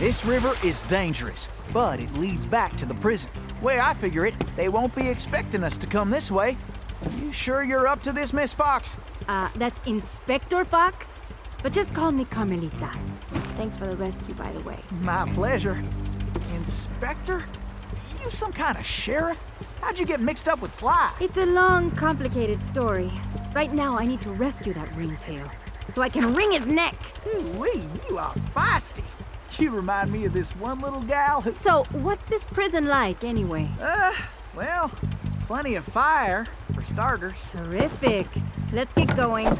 This river is dangerous, but it leads back to the prison. Way I figure it, they won't be expecting us to come this way. You sure you're up to this, Miss Fox? That's Inspector Fox? But just call me Carmelita. Thanks for the rescue, by the way. My pleasure. Inspector? You some kind of sheriff? How'd you get mixed up with Sly? It's a long, complicated story. Right now, I need to rescue that ringtail, so I can wring his neck. Ooh-wee, you are feisty. You remind me of this one little gal who... So, what's this prison like, anyway? Well, plenty of fire, for starters. Terrific. Let's get going.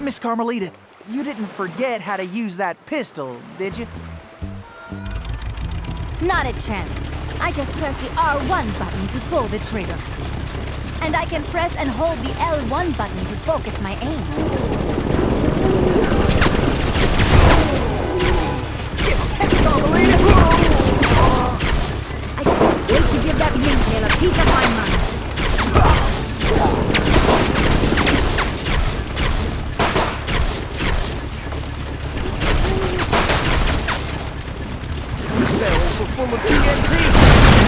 Miss Carmelita, you didn't forget how to use that pistol, did you? Not a chance. I just press the R1 button to pull the trigger. And I can press and hold the L1 button to focus my aim. Carmelita! I can't wait to give that ringtail a piece of my mind. These barrels are full of TNT.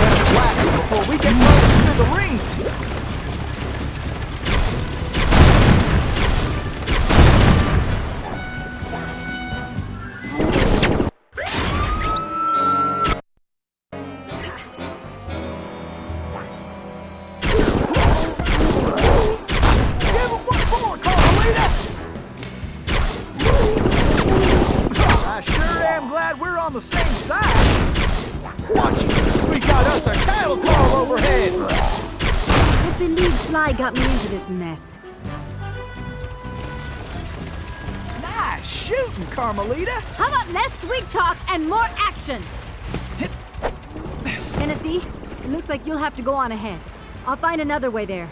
Better blast them before we get blown through the rings. On the same side. Watch it. We got us a cattle car overhead. I believe Sly got me into this mess. Nice shooting, Carmelita. How about less sweet talk and more action? Tennessee, it looks like you'll have to go on ahead. I'll find another way there.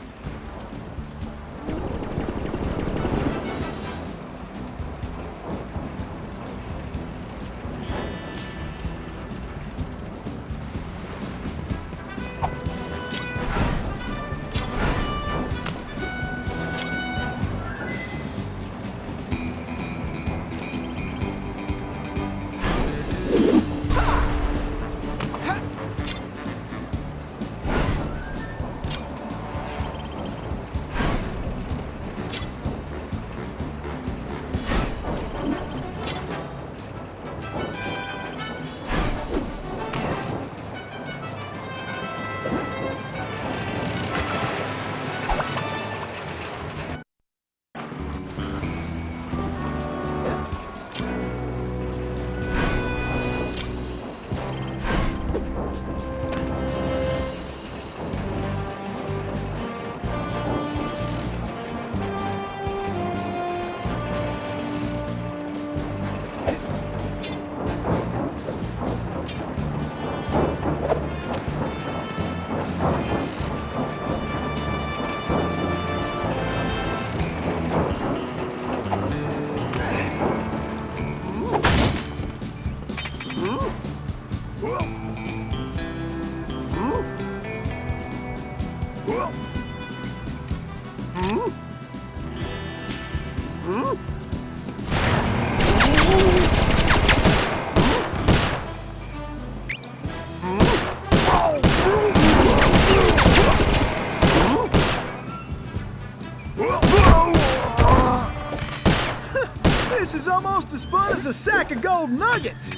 This is almost as fun as a sack of gold nuggets.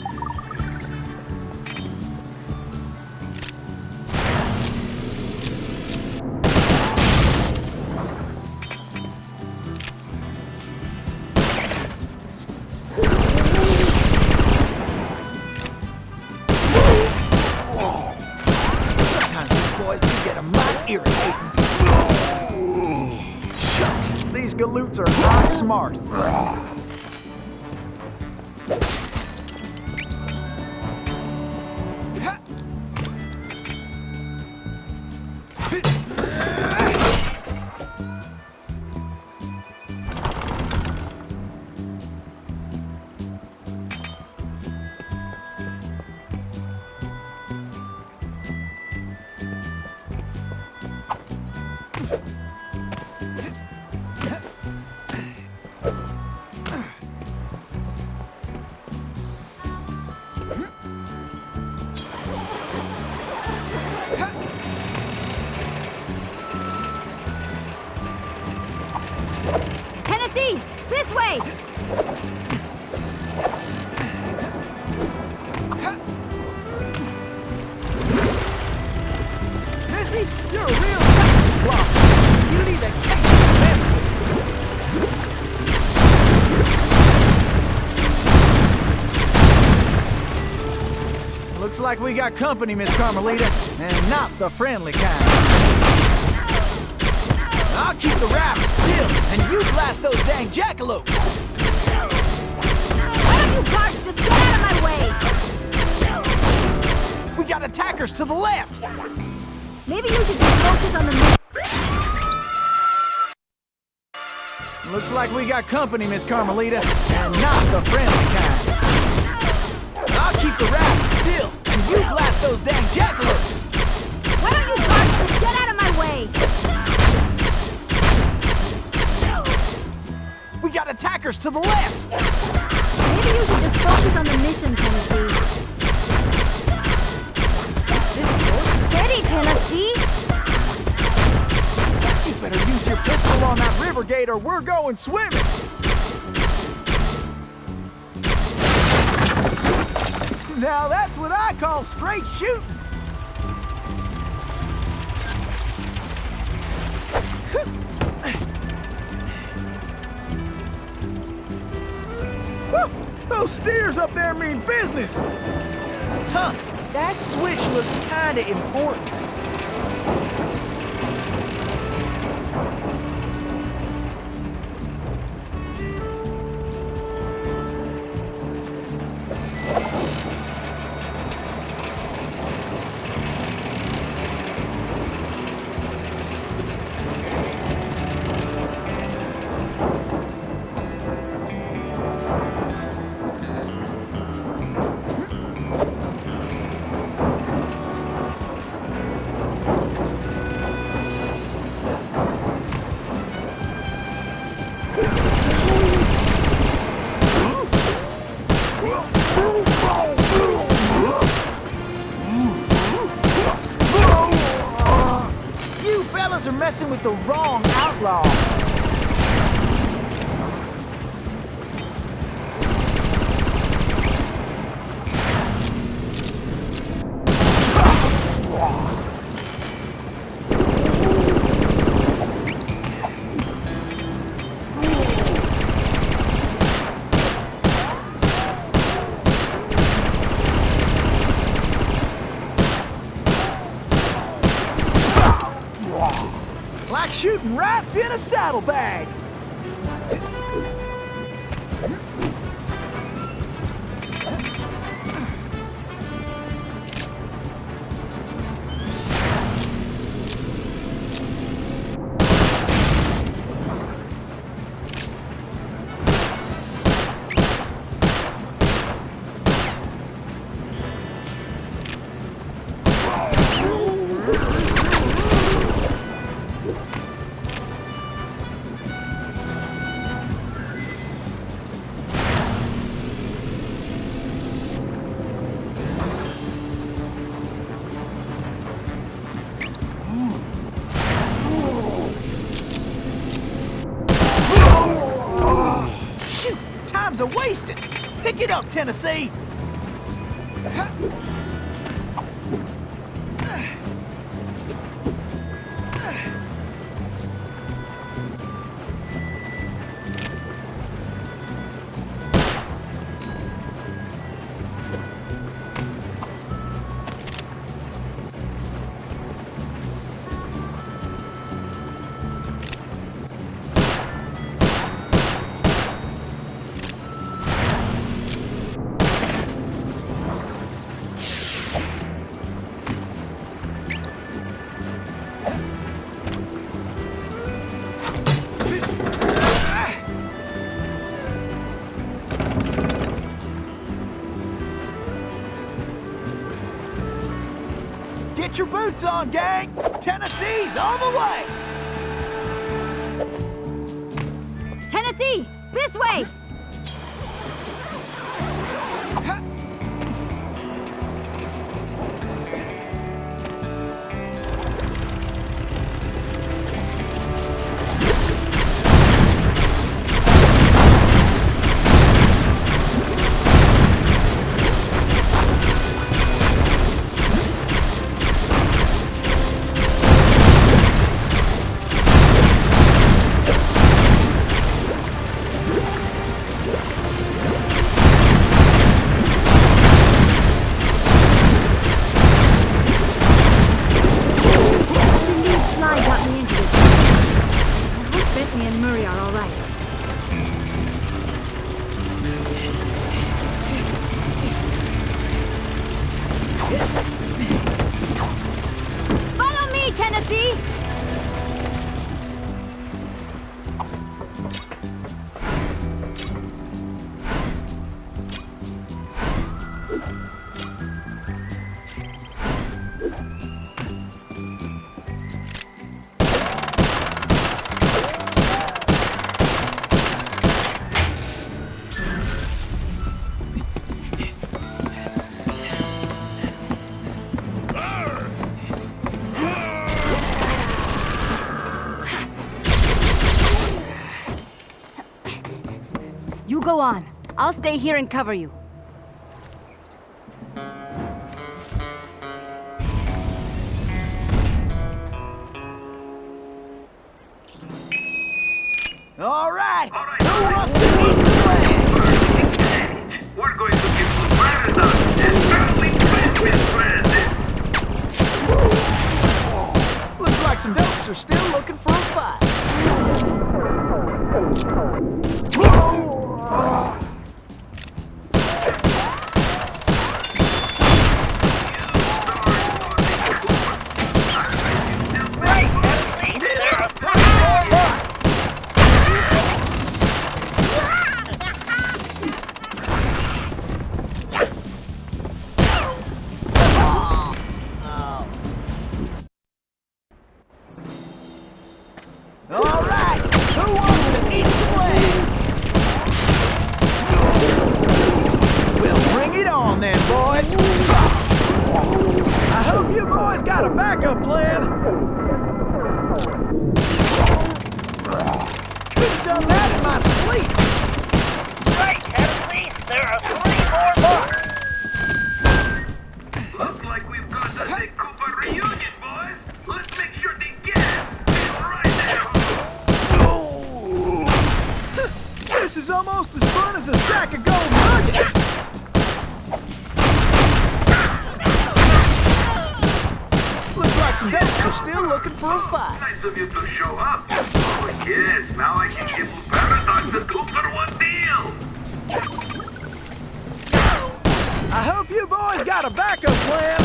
boys do get a mite irritating. Shucks, these galoots are not smart. Tennessee, this way! Missy, you're a real Texas blossom. You need to catch the best with it. Looks like we got company, Miss Carmelita, and not the friendly kind. I'll keep the raft still, and you blast those dang jackalopes! Why don't you guards just get out of my way? We got attackers to the left! Maybe you should just focus on the mission. Looks like we got company, Miss Carmelita, and not the friendly kind. I'll keep the raft still, and you blast those dang jackalopes! Why don't you guards just get out of my way? We got attackers to the left! Maybe you should just focus on the mission, Tennessee. This boat's steady, Tennessee! You better use your pistol on that river gate or we're going swimming! Now that's what I call straight shooting! Woo! Those steers up there mean business! Huh, that switch looks kinda important. You fellas are messing with the wrong outlaw. Like shooting rats in a saddlebag. Shoot, time's a-wasting. Pick it up, Tennessee. Get your boots on, gang! Tennessee's on the way! Tennessee, this way! Follow me, Tennessee! You go on. I'll stay here and cover you. All right. Who wants to eat sled? We're going to give you paradise and family friends with friends. Looks like some dopes are still looking for a fight. All right, who wants to eat some leg? We'll bring it on then, boys. I hope you boys got a backup plan. Could have done that in my sleep. Right, Tennessee, there are 3 more bars. Looks like we've got the Big Cooper reunion, boys. Let's make sure they get it. Feel right there. This is almost as fun as a sack of gold nuggets. Looks like some dopes are still looking for a fight. Nice of you to show up. Oh, yes, now I can give you Paradox the 2-for-1 deal. I hope you boys got a backup plan.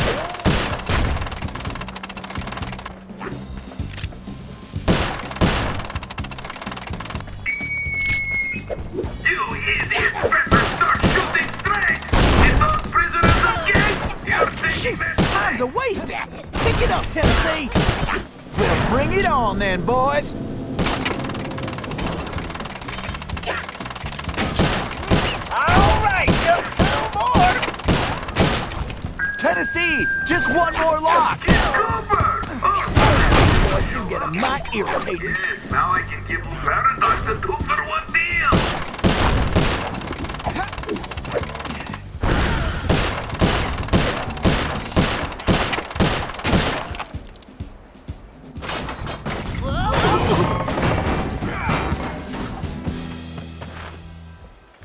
You idiots better start shooting straight. Get those prisoners again. You're thinking that Time's a wasted. Pick it up, Tennessee. We'll bring it on then, boys. All right, just 2 more. Tennessee, just one more lock. Cooper. Boys do get a mite irritating. Yes, now I can give you Paradox the 2-for-1 deal.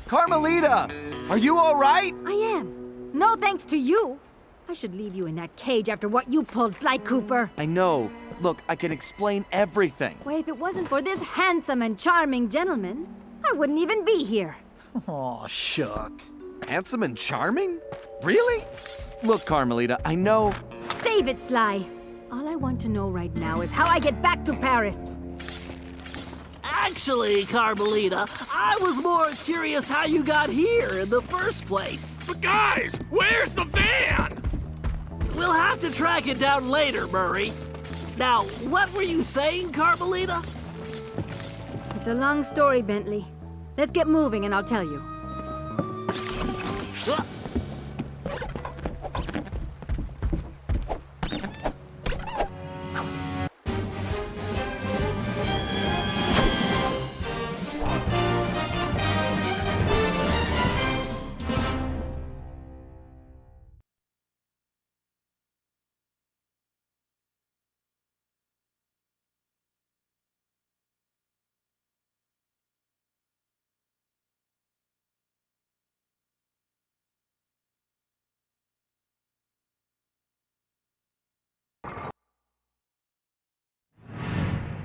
Carmelita, are you all right? I am. No thanks to you. I should leave you in that cage after what you pulled, Sly Cooper. I know. Look, I can explain everything. Why, if it wasn't for this handsome and charming gentleman, I wouldn't even be here. Oh, shucks. Handsome and charming? Really? Look, Carmelita, I know... Save it, Sly. All I want to know right now is how I get back to Paris. Actually, Carmelita, I was more curious how you got here in the first place. But guys, where's the van? We'll have to track it down later, Murray. Now, what were you saying, Carmelita? It's a long story, Bentley. Let's get moving and I'll tell you.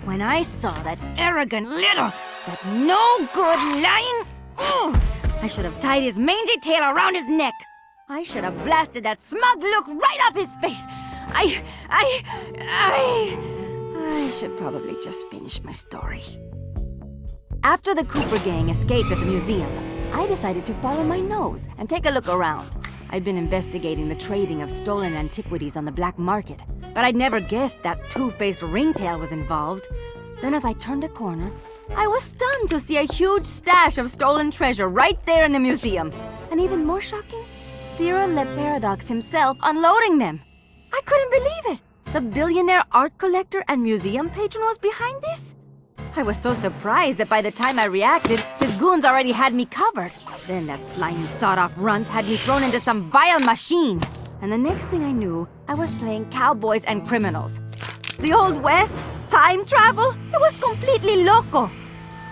When I saw that arrogant little, that no-good lying... Ugh, I should have tied his mangy tail around his neck. I should have blasted that smug look right off his face. I should probably just finish my story. After the Cooper gang escaped at the museum, I decided to follow my nose and take a look around. I'd been investigating the trading of stolen antiquities on the black market, but I'd never guessed that two-faced ringtail was involved. Then as I turned a corner, I was stunned to see a huge stash of stolen treasure right there in the museum. And even more shocking, Cyril Le Paradox himself unloading them. I couldn't believe it. The billionaire art collector and museum patron was behind this? I was so surprised that by the time I reacted, his goons already had me covered. Then that slimy sawed-off runt had me thrown into some vile machine. And the next thing I knew, I was playing cowboys and criminals. The Old West? Time travel? It was completely loco.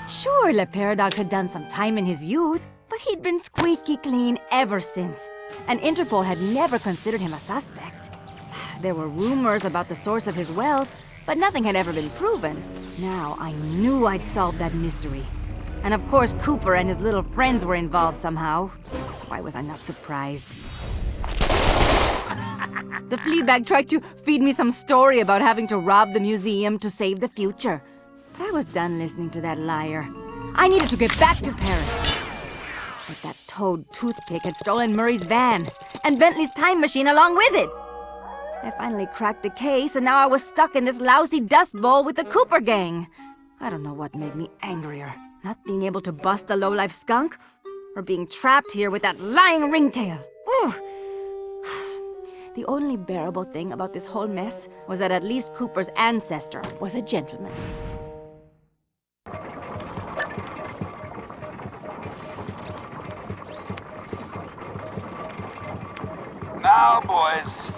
Sure, Le Paradox had done some time in his youth, but he'd been squeaky clean ever since. And Interpol had never considered him a suspect. There were rumors about the source of his wealth, but nothing had ever been proven. Now I knew I'd solved that mystery. And of course Cooper and his little friends were involved somehow. Why was I not surprised? The Fleabag tried to feed me some story about having to rob the museum to save the future. But I was done listening to that liar. I needed to get back to Paris. But that toad toothpick had stolen Murray's van, and Bentley's time machine along with it. I finally cracked the case, and now I was stuck in this lousy dust bowl with the Cooper gang. I don't know what made me angrier. Not being able to bust the lowlife skunk, or being trapped here with that lying ringtail. Ooh! The only bearable thing about this whole mess was that at least Cooper's ancestor was a gentleman. Now, boys,